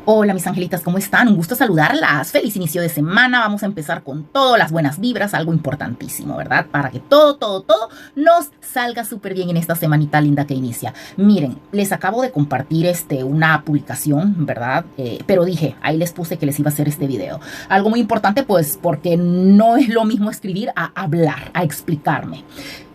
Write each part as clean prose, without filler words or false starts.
Hola mis angelitas, ¿cómo están? Un gusto saludarlas. Feliz inicio de semana. Vamos a empezar con todas las buenas vibras, algo importantísimo, ¿verdad? Para que todo nos salga súper bien en esta semanita linda que inicia. Miren, les acabo de compartir una publicación, ¿verdad? Pero dije, ahí les puse que les iba a hacer este video. Algo muy importante, pues, porque no es lo mismo escribir a hablar, a explicarme.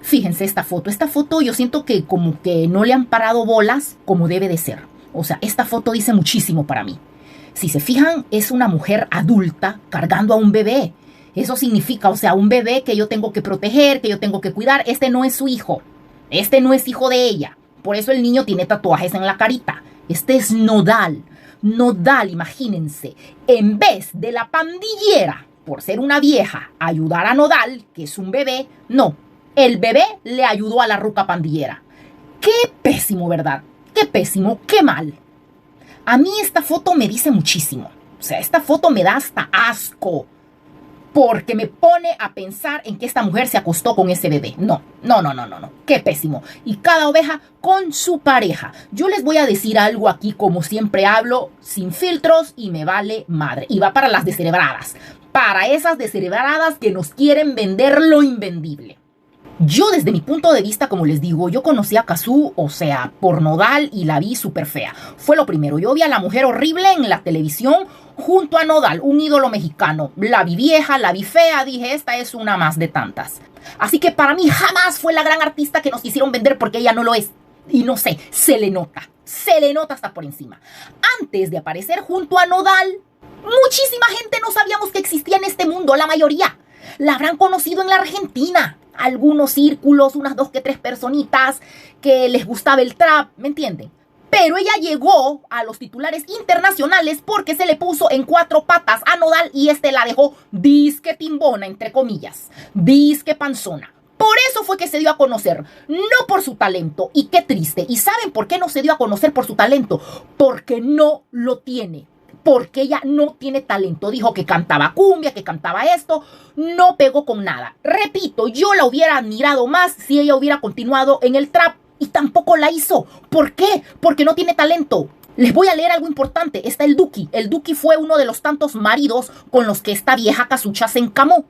Fíjense esta foto yo siento que como que no le han parado bolas como debe de ser. O sea, esta foto dice muchísimo para mí. Si se fijan, es una mujer adulta cargando a un bebé. Eso significa, o sea, un bebé que yo tengo que proteger, que yo tengo que cuidar. Este no es su hijo. Este no es hijo de ella. Por eso el niño tiene tatuajes en la carita. Este es Nodal. Nodal, imagínense. En vez de la pandillera, por ser una vieja, ayudar a Nodal, que es un bebé, no. El bebé le ayudó a la ruca pandillera. Qué pésimo, ¿verdad? Qué pésimo, qué mal. A mí esta foto me dice muchísimo. O sea, esta foto me da hasta asco. Porque me pone a pensar en que esta mujer se acostó con ese bebé. No. Qué pésimo. Y cada oveja con su pareja. Yo les voy a decir algo aquí, como siempre hablo, sin filtros y me vale madre. Y va para las descerebradas. Para esas descerebradas que nos quieren vender lo invendible. Yo desde mi punto de vista, como les digo, yo conocí a Cazzu, o sea, por Nodal y la vi súper fea. Fue lo primero, yo vi a la mujer horrible en la televisión junto a Nodal, un ídolo mexicano. La vi vieja, la vi fea, dije, esta es una más de tantas. Así que para mí jamás fue la gran artista que nos quisieron vender porque ella no lo es. Y no sé, se le nota hasta por encima. Antes de aparecer junto a Nodal, muchísima gente no sabíamos que existía en este mundo, la mayoría. La habrán conocido en la Argentina. Algunos círculos, unas 2 que 3 personitas que les gustaba el trap, ¿me entienden? Pero ella llegó a los titulares internacionales porque se le puso en 4 patas a Nodal y la dejó disque timbona, entre comillas, disque panzona. Por eso fue que se dio a conocer, no por su talento. Y qué triste. ¿Y saben por qué no se dio a conocer por su talento? Porque no lo tiene. Porque ella no tiene talento. Dijo que cantaba cumbia, que cantaba esto. No pegó con nada. Repito, yo la hubiera admirado más si ella hubiera continuado en el trap. Y tampoco la hizo. ¿Por qué? Porque no tiene talento. Les voy a leer algo importante. Está el Duki. El Duki fue uno de los tantos maridos con los que esta vieja casucha se encamó.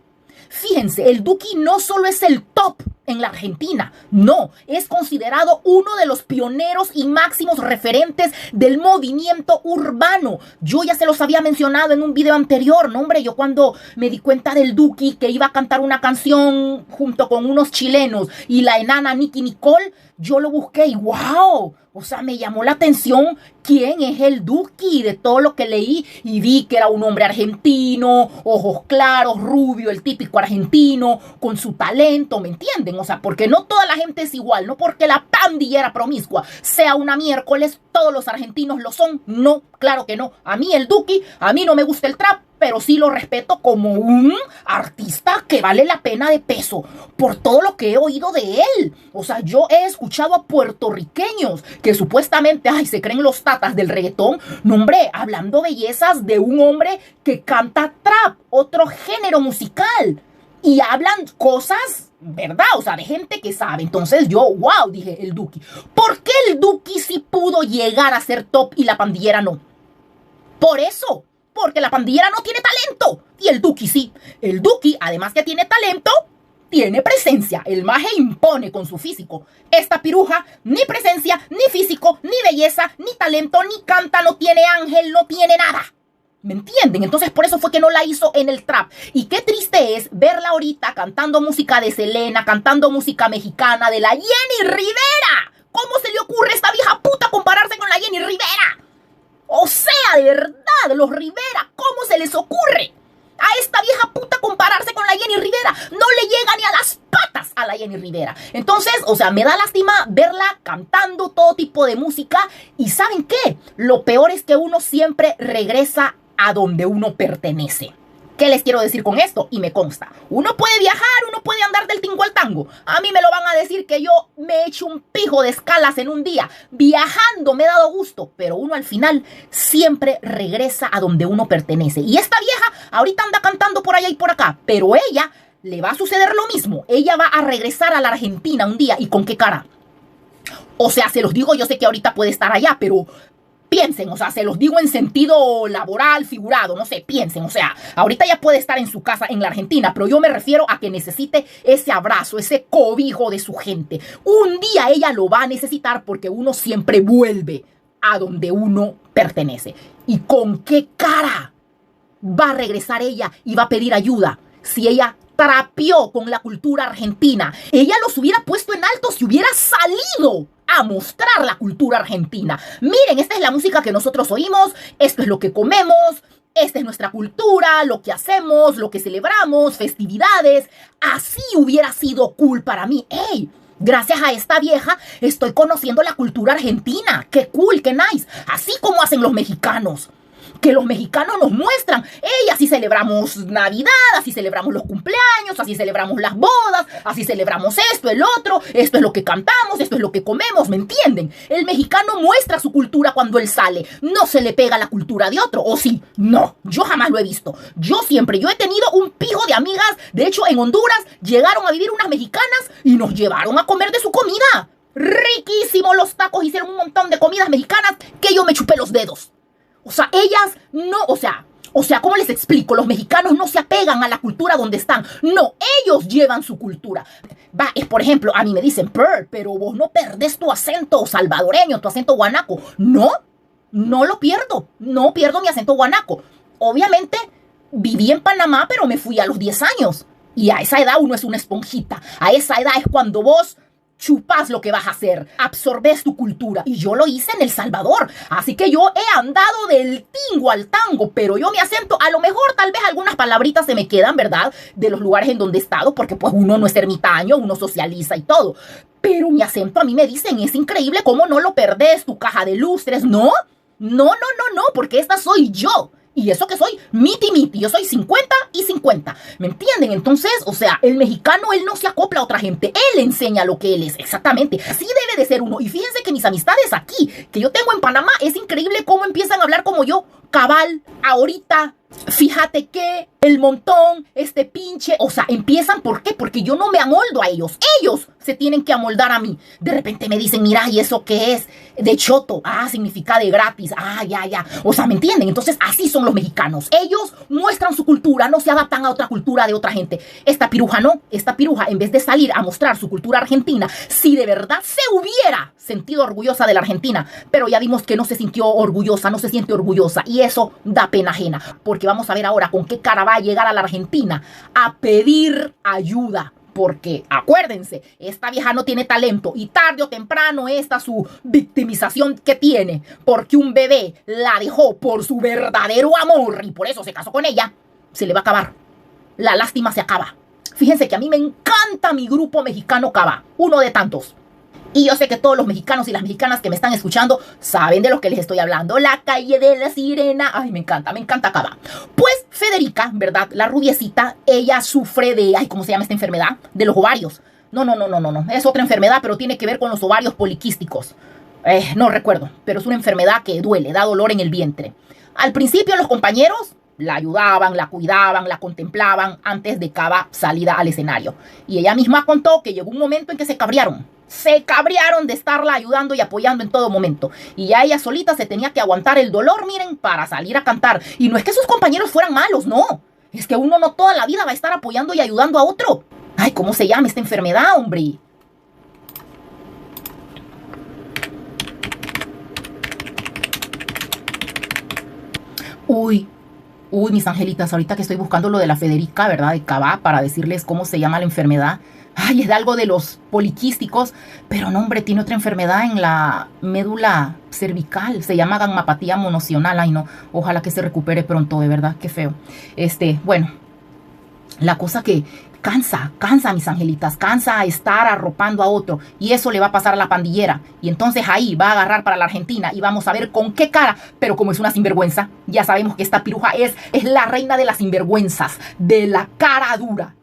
Fíjense, el Duki no solo es el top en la Argentina, no, es considerado uno de los pioneros y máximos referentes del movimiento urbano. Yo ya se los había mencionado en un video anterior, ¿no, hombre? Yo cuando me di cuenta del Duki que iba a cantar una canción junto con unos chilenos y la enana Nicki Nicole, yo lo busqué y ¡wow! O sea, me llamó la atención quién es el Duki de todo lo que leí y vi que era un hombre argentino, ojos claros, rubio, el típico argentino, con su talento, ¿me entienden? O sea, porque no toda la gente es igual, no porque la pandillera promiscua sea una miércoles, todos los argentinos lo son, no, claro que no. A mí el Duki, a mí no me gusta el trap, pero sí lo respeto como un artista que vale la pena de peso por todo lo que he oído de él. O sea, yo he escuchado a puertorriqueños que supuestamente, se creen los tatas del reggaetón. No, hombre, hablando bellezas de un hombre que canta trap, otro género musical. Y hablan cosas, ¿verdad? O sea, de gente que sabe. Entonces yo, wow, dije, el Duki. ¿Por qué el Duki sí pudo llegar a ser top y la pandillera no? Por eso. Porque la pandillera no tiene talento. Y el Duki sí. El Duki, además que tiene talento, tiene presencia. El maje impone con su físico. Esta piruja, ni presencia, ni físico, ni belleza, ni talento, ni canta, no tiene ángel, no tiene nada. ¿Me entienden? Entonces por eso fue que no la hizo en el trap. Y qué triste es verla ahorita cantando música de Selena, cantando música mexicana de la Jenny Rivera. ¿Cómo se le ocurre a esta vieja puta compararse con la Jenny Rivera? O sea, de verdad, los Rivera, ¿cómo se les ocurre a esta vieja puta compararse con la Jenny Rivera? No le llega ni a las patas a la Jenny Rivera. Entonces, o sea, me da lástima verla cantando todo tipo de música. ¿Y saben qué? Lo peor es que uno siempre regresa a donde uno pertenece. ¿Qué les quiero decir con esto? Y me consta. Uno puede viajar, uno puede andar del tingo al tango. A mí me lo van a decir que yo me he hecho un pijo de escalas en un día. Viajando me he dado gusto. Pero uno al final siempre regresa a donde uno pertenece. Y esta vieja ahorita anda cantando por allá y por acá. Pero ella le va a suceder lo mismo. Ella va a regresar a la Argentina un día. ¿Y con qué cara? O sea, se los digo, yo sé que ahorita puede estar allá, pero piensen, o sea, se los digo en sentido laboral, figurado, no sé, piensen, o sea, ahorita ya puede estar en su casa en la Argentina, pero yo me refiero a que necesite ese abrazo, ese cobijo de su gente. Un día ella lo va a necesitar porque uno siempre vuelve a donde uno pertenece. ¿Y con qué cara va a regresar ella y va a pedir ayuda si ella trapeó con la cultura argentina? Ella los hubiera puesto en alto si hubiera salido a mostrar la cultura argentina. Miren, esta es la música que nosotros oímos, esto es lo que comemos, esta es nuestra cultura, lo que hacemos, lo que celebramos, festividades. Así hubiera sido cool para mí. ¡Ey! Gracias a esta vieja estoy conociendo la cultura argentina. ¡Qué cool, qué nice! Así como hacen los mexicanos. Que los mexicanos nos muestran, ¡ey! Así celebramos Navidad, así celebramos los cumpleaños, así celebramos las bodas, así celebramos esto, el otro, esto es lo que cantamos, esto es lo que comemos, ¿me entienden? El mexicano muestra su cultura cuando él sale, no se le pega la cultura de otro, ¿o sí? No, yo jamás lo he visto. Yo he tenido un pijo de amigas, de hecho en Honduras llegaron a vivir unas mexicanas y nos llevaron a comer de su comida. Riquísimo los tacos, hicieron un montón de comidas mexicanas que yo me chupé los dedos. O sea, ellas no, o sea, ¿cómo les explico? Los mexicanos no se apegan a la cultura donde están. No, ellos llevan su cultura. Es por ejemplo, a mí me dicen, pero vos no perdés tu acento salvadoreño, tu acento guanaco. No, no lo pierdo. No pierdo mi acento guanaco. Obviamente, viví en Panamá, pero me fui a los 10 años. Y a esa edad uno es una esponjita. A esa edad es cuando vos chupas lo que vas a hacer, absorbes tu cultura. Y yo lo hice en El Salvador. Así que yo he andado del tingo al tango, pero yo mi acento, a lo mejor tal vez algunas palabritas se me quedan, ¿verdad? De los lugares en donde he estado, porque pues uno no es ermitaño, uno socializa y todo. Pero mi acento a mí me dicen, es increíble cómo no lo perdés, tu caja de lustres. No, porque esta soy yo. Y eso que soy miti, yo soy 50 y 50, ¿me entienden? Entonces, o sea, el mexicano, él no se acopla a otra gente, él enseña lo que él es, exactamente, así debe de ser uno. Y fíjense que mis amistades aquí, que yo tengo en Panamá, es increíble cómo empiezan a hablar como yo, cabal, ahorita, fíjate que, el montón, este pinche, o sea, empiezan, ¿por qué? Porque yo no me amoldo a ellos se tienen que amoldar a mí. De repente me dicen, mira, ¿y eso qué es? De choto, significa de gratis, ya, o sea, ¿me entienden? Entonces, así son los mexicanos, ellos muestran su cultura, no se adaptan a otra cultura de otra gente. Esta piruja no, esta piruja, en vez de salir a mostrar su cultura argentina, si de verdad se hubiera sentido orgullosa de la Argentina, pero ya vimos que no se sintió orgullosa, no se siente orgullosa, y eso da pena ajena, porque vamos a ver ahora con qué cara va a llegar a la Argentina a pedir ayuda. Porque, acuérdense, esta vieja no tiene talento y tarde o temprano esta su victimización que tiene, porque un bebé la dejó por su verdadero amor y por eso se casó con ella, se le va a acabar. La lástima se acaba. Fíjense que a mí me encanta mi grupo mexicano Cabá, uno de tantos. Y yo sé que todos los mexicanos y las mexicanas que me están escuchando saben de lo que les estoy hablando. La calle de la sirena. Ay, me encanta Cabá. Pues Federica, ¿verdad? La rubiecita, ella sufre de, ¿cómo se llama esta enfermedad? De los ovarios. No. Es otra enfermedad, pero tiene que ver con los ovarios poliquísticos. No recuerdo, pero es una enfermedad que duele, da dolor en el vientre. Al principio los compañeros la ayudaban, la cuidaban, la contemplaban antes de cada salida al escenario. Y ella misma contó que llegó un momento en que se cabrearon. Se cabrearon de estarla ayudando y apoyando en todo momento. Y ya ella solita se tenía que aguantar el dolor, miren, para salir a cantar. Y no es que sus compañeros fueran malos, no. Es que uno no toda la vida va a estar apoyando y ayudando a otro. Ay, ¿cómo se llama esta enfermedad, hombre? Uy, mis angelitas, ahorita que estoy buscando lo de la Federica, ¿verdad? De Cabá, para decirles cómo se llama la enfermedad. Es de algo de los poliquísticos, pero no, hombre, tiene otra enfermedad en la médula cervical. Se llama gammopatía monocional. Ay, no, ojalá que se recupere pronto, de verdad, qué feo. Bueno, la cosa que cansa, mis angelitas, cansa estar arropando a otro. Y eso le va a pasar a la pandillera. Y entonces ahí va a agarrar para la Argentina y vamos a ver con qué cara. Pero como es una sinvergüenza, ya sabemos que esta piruja es la reina de las sinvergüenzas, de la cara dura.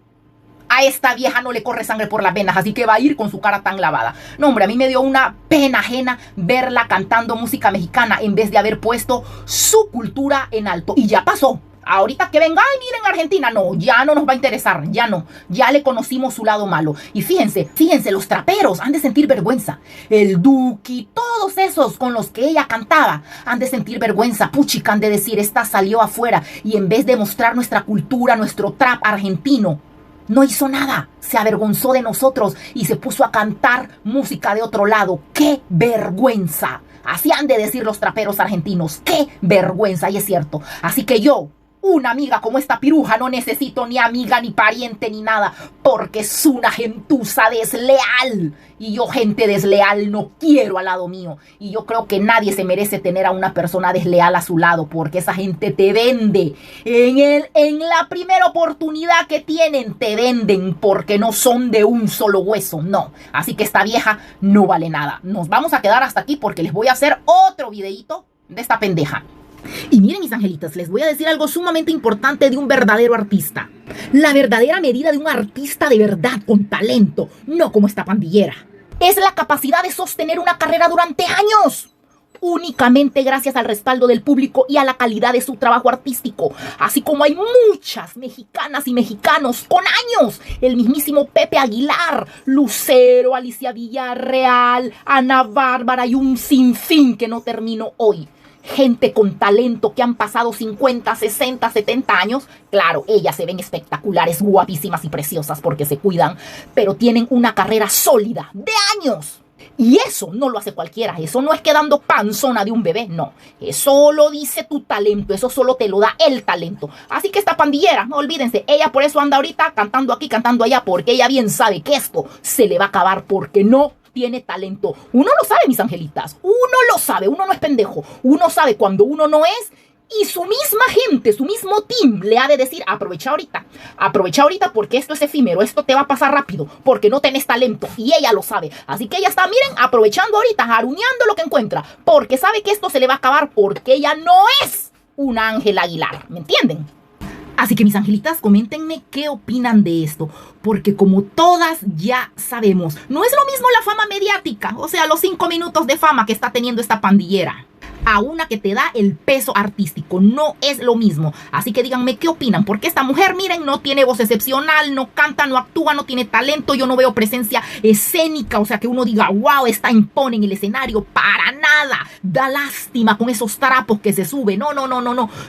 A esta vieja no le corre sangre por las venas, así que va a ir con su cara tan lavada. No, hombre, a mí me dio una pena ajena verla cantando música mexicana en vez de haber puesto su cultura en alto. Y ya pasó. Ahorita que venga, ay, miren Argentina, no, ya no nos va a interesar, ya no, ya le conocimos su lado malo. Y fíjense, los traperos han de sentir vergüenza. El Duki, todos esos con los que ella cantaba, han de sentir vergüenza. Puchica, han de decir, esta salió afuera y en vez de mostrar nuestra cultura, nuestro trap argentino, no hizo nada, se avergonzó de nosotros y se puso a cantar música de otro lado. ¡Qué vergüenza! Así han de decir los traperos argentinos. ¡Qué vergüenza! Y es cierto. Así que yo, una amiga como esta piruja, no necesito ni amiga, ni pariente, ni nada, porque es una gentuza desleal. Y yo gente desleal no quiero al lado mío. Y yo creo que nadie se merece tener a una persona desleal a su lado, porque esa gente te vende. En la primera oportunidad que tienen, te venden porque no son de un solo hueso, no. Así que esta vieja no vale nada. Nos vamos a quedar hasta aquí porque les voy a hacer otro videito de esta pendeja. Y miren, mis angelitas, les voy a decir algo sumamente importante de un verdadero artista. La verdadera medida de un artista de verdad, con talento, no como esta pandillera, es la capacidad de sostener una carrera durante años. Únicamente gracias al respaldo del público y a la calidad de su trabajo artístico. Así como hay muchas mexicanas y mexicanos con años. El mismísimo Pepe Aguilar, Lucero, Alicia Villarreal, Ana Bárbara y un sinfín que no termino hoy. Gente con talento que han pasado 50, 60, 70 años. Claro, ellas se ven espectaculares, guapísimas y preciosas porque se cuidan, pero tienen una carrera sólida de años. Y eso no lo hace cualquiera. Eso no es quedando panzona de un bebé, no. Eso lo dice tu talento, eso solo te lo da el talento. Así que esta pandillera, no olvídense, ella por eso anda ahorita cantando aquí, cantando allá, porque ella bien sabe que esto se le va a acabar porque no tiene talento. Uno lo sabe, mis angelitas. Uno lo sabe. Uno no es pendejo. Uno sabe cuando uno no es. Y su misma gente, su mismo team le ha de decir, aprovecha ahorita. Aprovecha ahorita porque esto es efímero. Esto te va a pasar rápido porque no tenés talento. Y ella lo sabe. Así que ella está, miren, aprovechando ahorita, jaruñando lo que encuentra. Porque sabe que esto se le va a acabar porque ella no es una Ángela Aguilar. ¿Me entienden? Así que mis angelitas, coméntenme qué opinan de esto, porque como todas ya sabemos, no es lo mismo la fama mediática, o sea, los 5 minutos de fama que está teniendo esta pandillera, a una que te da el peso artístico. No es lo mismo. Así que díganme qué opinan, porque esta mujer, miren, no tiene voz excepcional, no canta, no actúa, no tiene talento, yo no veo presencia escénica, o sea, que uno diga, wow, esta impone en el escenario, para nada. Da lástima con esos trapos que se sube. No,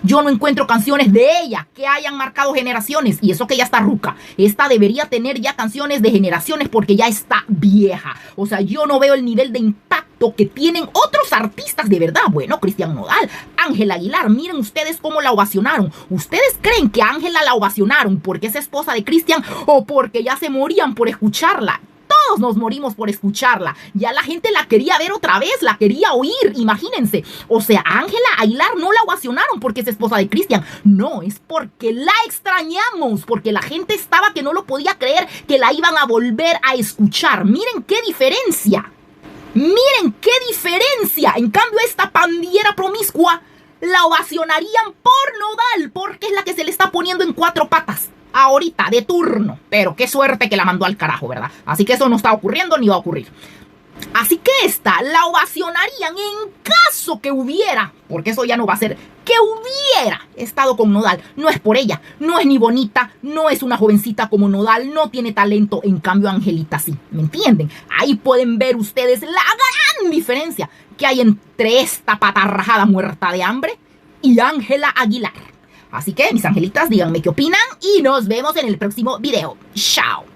yo no encuentro canciones de ella que hayan marcado generaciones, y eso que ya está ruca. Esta debería tener ya canciones de generaciones porque ya está vieja. O sea, yo no veo el nivel de impacto que tienen otros artistas de verdad. Bueno, Cristian Nodal, Ángela Aguilar, miren ustedes cómo la ovacionaron. ¿Ustedes creen que a Ángela la ovacionaron porque es esposa de Cristian o porque ya se morían por escucharla? Todos nos morimos por escucharla. Ya la gente la quería ver otra vez, la quería oír, imagínense. O sea, a Ángela Aguilar no la ovacionaron porque es esposa de Cristian. No, es porque la extrañamos, porque la gente estaba que no lo podía creer que la iban a volver a escuchar. Miren qué diferencia. Miren qué diferencia. En cambio, esta pandillera promiscua la ovacionarían por Nodal, porque es la que se le está poniendo en 4 patas ahorita, de turno. Pero qué suerte que la mandó al carajo, ¿verdad? Así que eso no está ocurriendo ni va a ocurrir. Así que esta la ovacionarían en caso que hubiera, porque eso ya no va a ser, que hubiera estado con Nodal. No es por ella, no es ni bonita, no es una jovencita como Nodal, no tiene talento. En cambio, Angelita sí, ¿me entienden? Ahí pueden ver ustedes la gran diferencia que hay entre esta patarrajada muerta de hambre y Ángela Aguilar. Así que, mis angelitas, díganme qué opinan y nos vemos en el próximo video. ¡Chao!